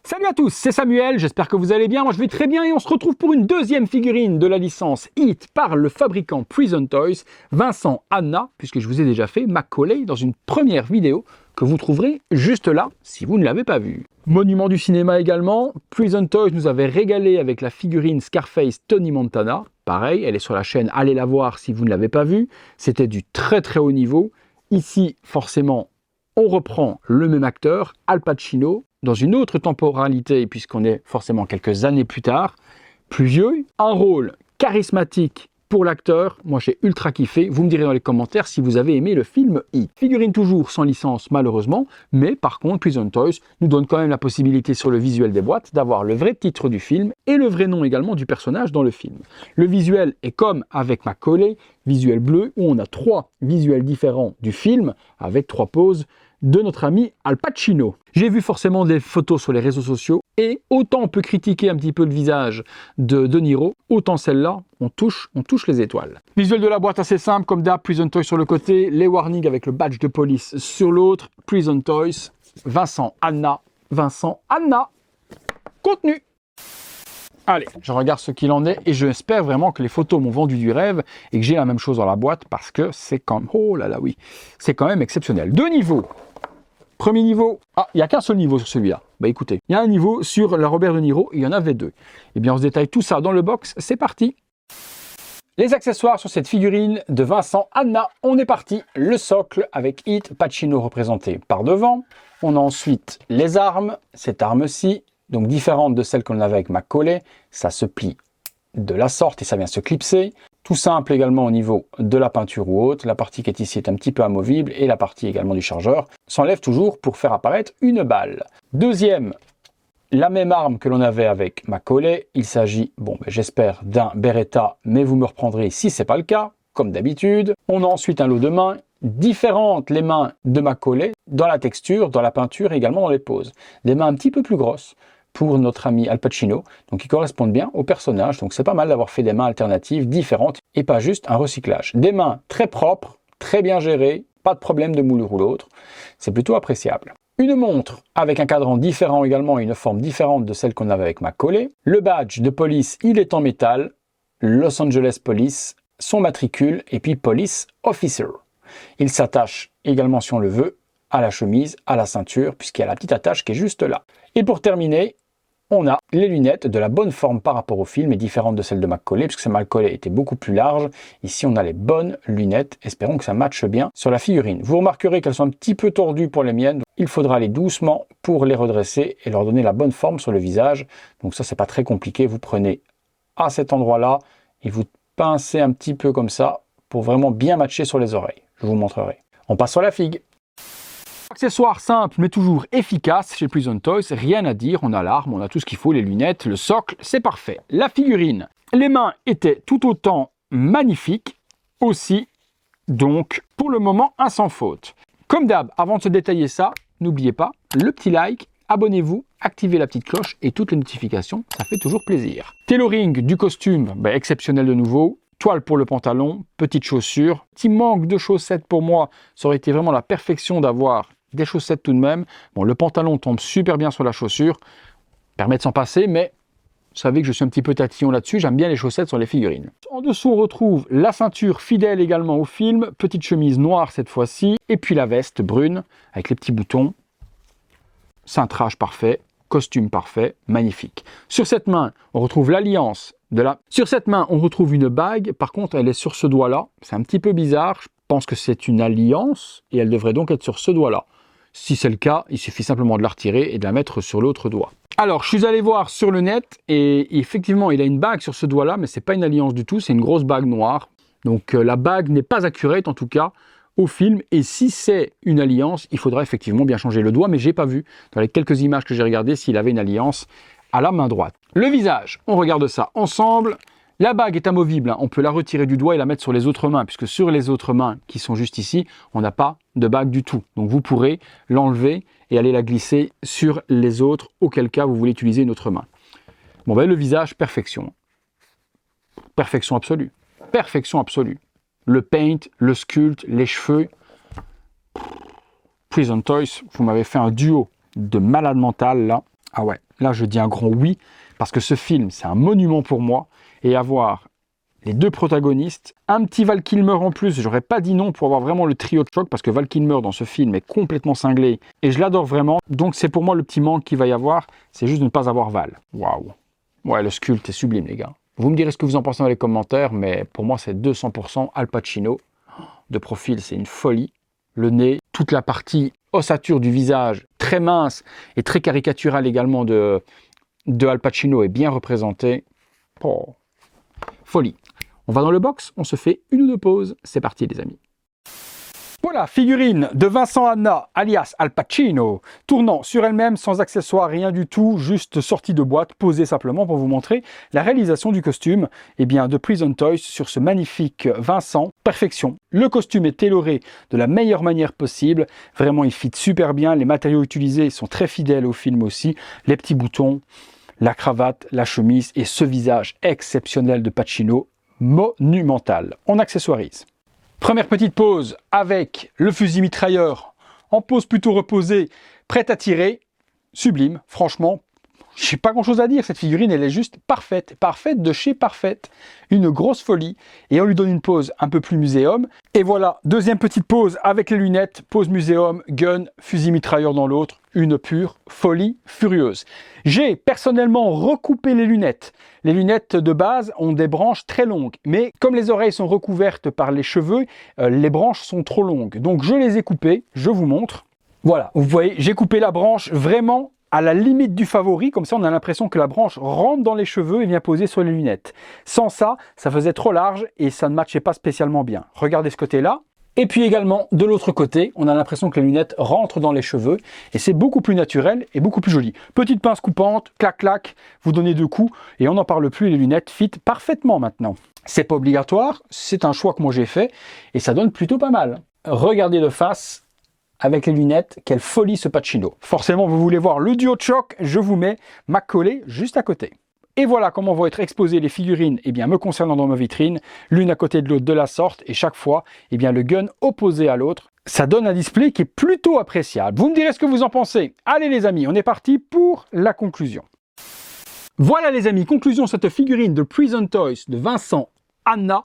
Salut à tous, c'est Samuel, j'espère que vous allez bien, moi je vais très bien et on se retrouve pour une deuxième figurine de la licence It par le fabricant Prison Toys, Vincent Anna, puisque je vous ai déjà fait Macaulay dans une première vidéo que vous trouverez juste là si vous ne l'avez pas vue. Monument du cinéma également, Prison Toys nous avait régalé avec la figurine Scarface Tony Montana, pareil, elle est sur la chaîne, allez la voir si vous ne l'avez pas vue, c'était du très très haut niveau. Ici, forcément, on reprend le même acteur, Al Pacino, dans une autre temporalité, puisqu'on est forcément quelques années plus tard, plus vieux, un rôle charismatique pour l'acteur, moi j'ai ultra kiffé, vous me direz dans les commentaires si vous avez aimé le film It. Figurine toujours sans licence malheureusement, mais par contre Prison Toys nous donne quand même la possibilité sur le visuel des boîtes d'avoir le vrai titre du film et le vrai nom également du personnage dans le film. Le visuel est comme avec Macaulay, visuel bleu, où on a 3 visuels différents du film avec 3 poses de notre ami Al Pacino. J'ai vu forcément des photos sur les réseaux sociaux et autant on peut critiquer un petit peu le visage de De Niro, autant celle-là, on touche les étoiles. Visuel de la boîte assez simple, comme d'hab, Prison Toys sur le côté, les warnings avec le badge de police sur l'autre, Prison Toys, Vincent Anna. Contenu. Allez, je regarde ce qu'il en est et j'espère vraiment que les photos m'ont vendu du rêve et que j'ai la même chose dans la boîte parce que c'est quand même, oh là là oui, c'est quand même exceptionnel. 2 niveaux. Premier niveau, il n'y a qu'un seul niveau sur celui-là. Bah écoutez, il y a un niveau sur la Robert De Niro, il y en avait 2. Eh bien on se détaille tout ça dans le box, c'est parti. Les accessoires sur cette figurine de Vincent Anna, on est parti. Le socle avec It, Pacino représenté par devant. On a ensuite les armes, cette arme-ci, donc différente de celle qu'on avait avec Macaulay. Ça se plie de la sorte et ça vient se clipser. Tout simple également au niveau de la peinture ou autre. La partie qui est ici est un petit peu amovible et la partie également du chargeur s'enlève toujours pour faire apparaître une balle. Deuxième, la même arme que l'on avait avec Macaulay. Il s'agit, j'espère, d'un Beretta, mais vous me reprendrez si ce n'est pas le cas, comme d'habitude. On a ensuite un lot de mains, différentes les mains de Macaulay, dans la texture, dans la peinture et également dans les poses. Des mains un petit peu plus grosses pour notre ami Al Pacino, donc qui correspondent bien au personnage. Donc c'est pas mal d'avoir fait des mains alternatives différentes et pas juste un recyclage. Des mains très propres, très bien gérées, pas de problème de moulure ou l'autre, c'est plutôt appréciable. Une montre avec un cadran différent également et une forme différente de celle qu'on avait avec Macaulay. Le badge de police, il est en métal, Los Angeles Police, son matricule et puis Police Officer. Il s'attache également, si on le veut, à la chemise, à la ceinture, puisqu'il y a la petite attache qui est juste là. Et pour terminer, on a les lunettes de la bonne forme par rapport au film et différentes de celles de Macaulay, puisque Macaulay était beaucoup plus large. Ici, on a les bonnes lunettes. Espérons que ça matche bien sur la figurine. Vous remarquerez qu'elles sont un petit peu tordues pour les miennes. Il faudra aller doucement pour les redresser et leur donner la bonne forme sur le visage. Donc ça, c'est pas très compliqué. Vous prenez à cet endroit-là et vous pincez un petit peu comme ça pour vraiment bien matcher sur les oreilles. Je vous montrerai. On passe sur la figue. Accessoire simple mais toujours efficace chez Prison Toys, rien à dire, on a l'arme, on a tout ce qu'il faut, les lunettes, le socle, c'est parfait. La figurine, les mains étaient tout autant magnifiques, aussi, donc pour le moment un sans faute. Comme d'hab, avant de se détailler ça, n'oubliez pas le petit like, abonnez-vous, activez la petite cloche et toutes les notifications, ça fait toujours plaisir. Tailoring du costume, exceptionnel de nouveau. Toile pour le pantalon, petite chaussure. Petit manque de chaussettes pour moi, ça aurait été vraiment la perfection d'avoir des chaussettes tout de même. Bon, le pantalon tombe super bien sur la chaussure, permet de s'en passer, mais vous savez que je suis un petit peu tatillon là-dessus, j'aime bien les chaussettes sur les figurines. En dessous, on retrouve la ceinture fidèle également au film, petite chemise noire cette fois-ci, et puis la veste brune avec les petits boutons. Cintrage parfait, costume parfait, magnifique. Sur cette main, on retrouve l'alliance de la... Sur cette main, on retrouve une bague, par contre, elle est sur ce doigt-là. C'est un petit peu bizarre, je pense que c'est une alliance, et elle devrait donc être sur ce doigt-là. Si c'est le cas, il suffit simplement de la retirer et de la mettre sur l'autre doigt. Alors, je suis allé voir sur le net, et effectivement, il a une bague sur ce doigt-là, mais c'est pas une alliance du tout, c'est une grosse bague noire. Donc, la bague n'est pas accurate, en tout cas, au film, et si c'est une alliance, il faudra effectivement bien changer le doigt, mais j'ai pas vu, dans les quelques images que j'ai regardées, s'il avait une alliance à la main droite. Le visage, on regarde ça ensemble. La bague est amovible, on peut la retirer du doigt et la mettre sur les autres mains, puisque sur les autres mains qui sont juste ici, on n'a pas de bague du tout. Donc vous pourrez l'enlever et aller la glisser sur les autres, auquel cas vous voulez utiliser une autre main. Bon le visage, perfection. Perfection absolue. Perfection absolue. Le paint, le sculpte, les cheveux. Prison Toys, vous m'avez fait un duo de malade mental là. Ah ouais, Là, je dis un grand oui, parce que ce film, c'est un monument pour moi. Et avoir les deux protagonistes, un petit Val Kilmer en plus, j'aurais pas dit non pour avoir vraiment le trio de choc, parce que Val Kilmer dans ce film est complètement cinglé, et je l'adore vraiment. Donc c'est pour moi le petit manque qu'il va y avoir, c'est juste de ne pas avoir Val. Waouh. Ouais, le sculpte est sublime, les gars. Vous me direz ce que vous en pensez dans les commentaires, mais pour moi, c'est 200% Al Pacino. De profil, c'est une folie. Le nez, toute la partie ossature du visage, très mince et très caricaturale également de Al Pacino est bien représentée. Oh, folie. On va dans le box, on se fait une ou deux pauses. C'est parti, les amis. Voilà, figurine de Vincent Anna, alias Al Pacino, tournant sur elle-même sans accessoires, rien du tout, juste sortie de boîte, posée simplement pour vous montrer la réalisation du costume de Prison Toys sur ce magnifique Vincent. Perfection. Le costume est tailoré de la meilleure manière possible, vraiment il fit super bien, les matériaux utilisés sont très fidèles au film aussi, les petits boutons, la cravate, la chemise et ce visage exceptionnel de Pacino, monumental. On accessoirise. Première petite pause avec le fusil mitrailleur en pose plutôt reposée, prête à tirer. Sublime, franchement, je n'ai pas grand chose à dire, cette figurine elle est juste parfaite, parfaite de chez parfaite, une grosse folie, et on lui donne une pose un peu plus muséum, et voilà, deuxième petite pose avec les lunettes, pose muséum, gun, fusil mitrailleur dans l'autre, une pure folie furieuse. J'ai personnellement recoupé les lunettes de base ont des branches très longues, mais comme les oreilles sont recouvertes par les cheveux, les branches sont trop longues, donc je les ai coupées, je vous montre. Voilà, vous voyez, j'ai coupé la branche vraiment à la limite du favori, comme ça on a l'impression que la branche rentre dans les cheveux et vient poser sur les lunettes. Sans ça, ça faisait trop large et ça ne matchait pas spécialement bien. Regardez ce côté-là. Et puis également, de l'autre côté, on a l'impression que les lunettes rentrent dans les cheveux et c'est beaucoup plus naturel et beaucoup plus joli. Petite pince coupante, clac clac, vous donnez deux coups et on n'en parle plus, les lunettes fit parfaitement maintenant. C'est pas obligatoire, c'est un choix que moi j'ai fait et ça donne plutôt pas mal. Regardez de face. Avec les lunettes, quelle folie ce Pacino. Forcément, vous voulez voir le duo de choc, je vous mets ma collée juste à côté. Et voilà comment vont être exposées les figurines me concernant dans ma vitrine, l'une à côté de l'autre de la sorte, et chaque fois, le gun opposé à l'autre. Ça donne un display qui est plutôt appréciable. Vous me direz ce que vous en pensez. Allez les amis, on est parti pour la conclusion. Voilà les amis, conclusion de cette figurine de Prison Toys de Vincent Anna.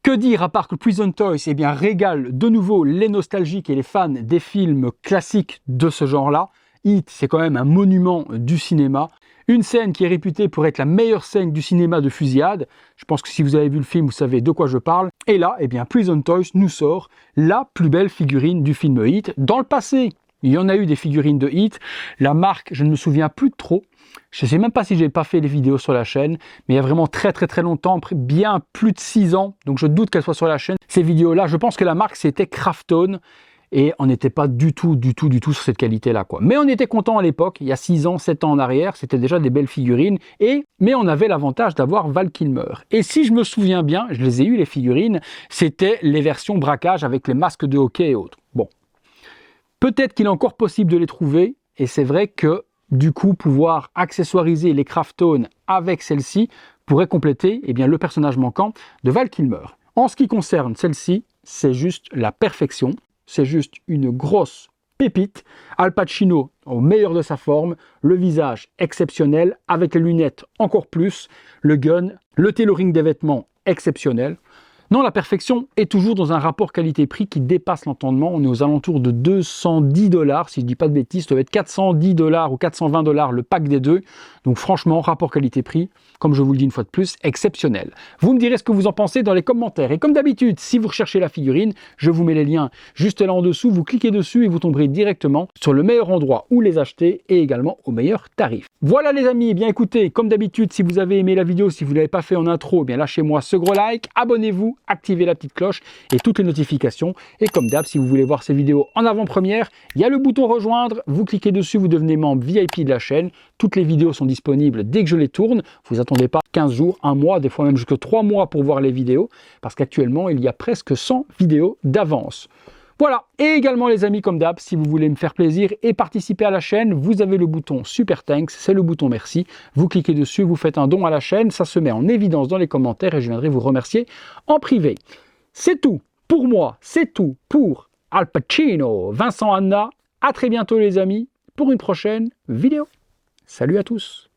Que dire à part que Prison Toys régale de nouveau les nostalgiques et les fans des films classiques de ce genre-là. Heat, c'est quand même un monument du cinéma. Une scène qui est réputée pour être la meilleure scène du cinéma de fusillade. Je pense que si vous avez vu le film, vous savez de quoi je parle. Et là, Prison Toys nous sort la plus belle figurine du film Heat. Dans le passé, il y en a eu des figurines de Heat. La marque, je ne me souviens plus de trop. Je ne sais même pas si j'ai pas fait les vidéos sur la chaîne, mais il y a vraiment très longtemps, bien plus de 6 ans, donc je doute qu'elles soient sur la chaîne. Ces vidéos-là, je pense que la marque c'était Krafton, et on n'était pas du tout sur cette qualité-là, quoi. Mais on était content à l'époque, il y a 6 ans, 7 ans en arrière, c'était déjà des belles figurines, mais on avait l'avantage d'avoir Val Kilmer. Et si je me souviens bien, je les ai eu les figurines, c'était les versions braquage avec les masques de hockey et autres. Bon, peut-être qu'il est encore possible de les trouver, et c'est vrai que du coup, pouvoir accessoiriser les Krafton avec celle-ci pourrait compléter le personnage manquant de Val Kilmer. En ce qui concerne celle-ci, c'est juste la perfection. C'est juste une grosse pépite. Al Pacino au meilleur de sa forme, le visage exceptionnel, avec les lunettes encore plus, le gun, le tailoring des vêtements exceptionnel. Non, la perfection est toujours dans un rapport qualité-prix qui dépasse l'entendement. On est aux alentours de 210 $, si je ne dis pas de bêtises, ça doit être 410 $ ou 420 $ le pack des deux. Donc franchement, rapport qualité-prix, comme je vous le dis une fois de plus, exceptionnel. Vous me direz ce que vous en pensez dans les commentaires. Et comme d'habitude, si vous recherchez la figurine, je vous mets les liens juste là en dessous. Vous cliquez dessus et vous tomberez directement sur le meilleur endroit où les acheter et également au meilleur tarif. Voilà les amis, eh bien écoutez, comme d'habitude, si vous avez aimé la vidéo, si vous ne l'avez pas fait en intro, lâchez-moi ce gros like, abonnez-vous, activez la petite cloche et toutes les notifications. Et comme d'hab, si vous voulez voir ces vidéos en avant-première, il y a le bouton rejoindre, vous cliquez dessus, vous devenez membre VIP de la chaîne. Toutes les vidéos sont disponibles dès que je les tourne. Vous attendez pas 15 jours, 1 mois, des fois même jusqu'à 3 mois pour voir les vidéos, parce qu'actuellement, il y a presque 100 vidéos d'avance. Voilà, et également les amis, comme d'hab, si vous voulez me faire plaisir et participer à la chaîne, vous avez le bouton Super Thanks, c'est le bouton merci. Vous cliquez dessus, vous faites un don à la chaîne, ça se met en évidence dans les commentaires et je viendrai vous remercier en privé. C'est tout pour moi, c'est tout pour Al Pacino, Vincent Anna. À très bientôt les amis pour une prochaine vidéo. Salut à tous!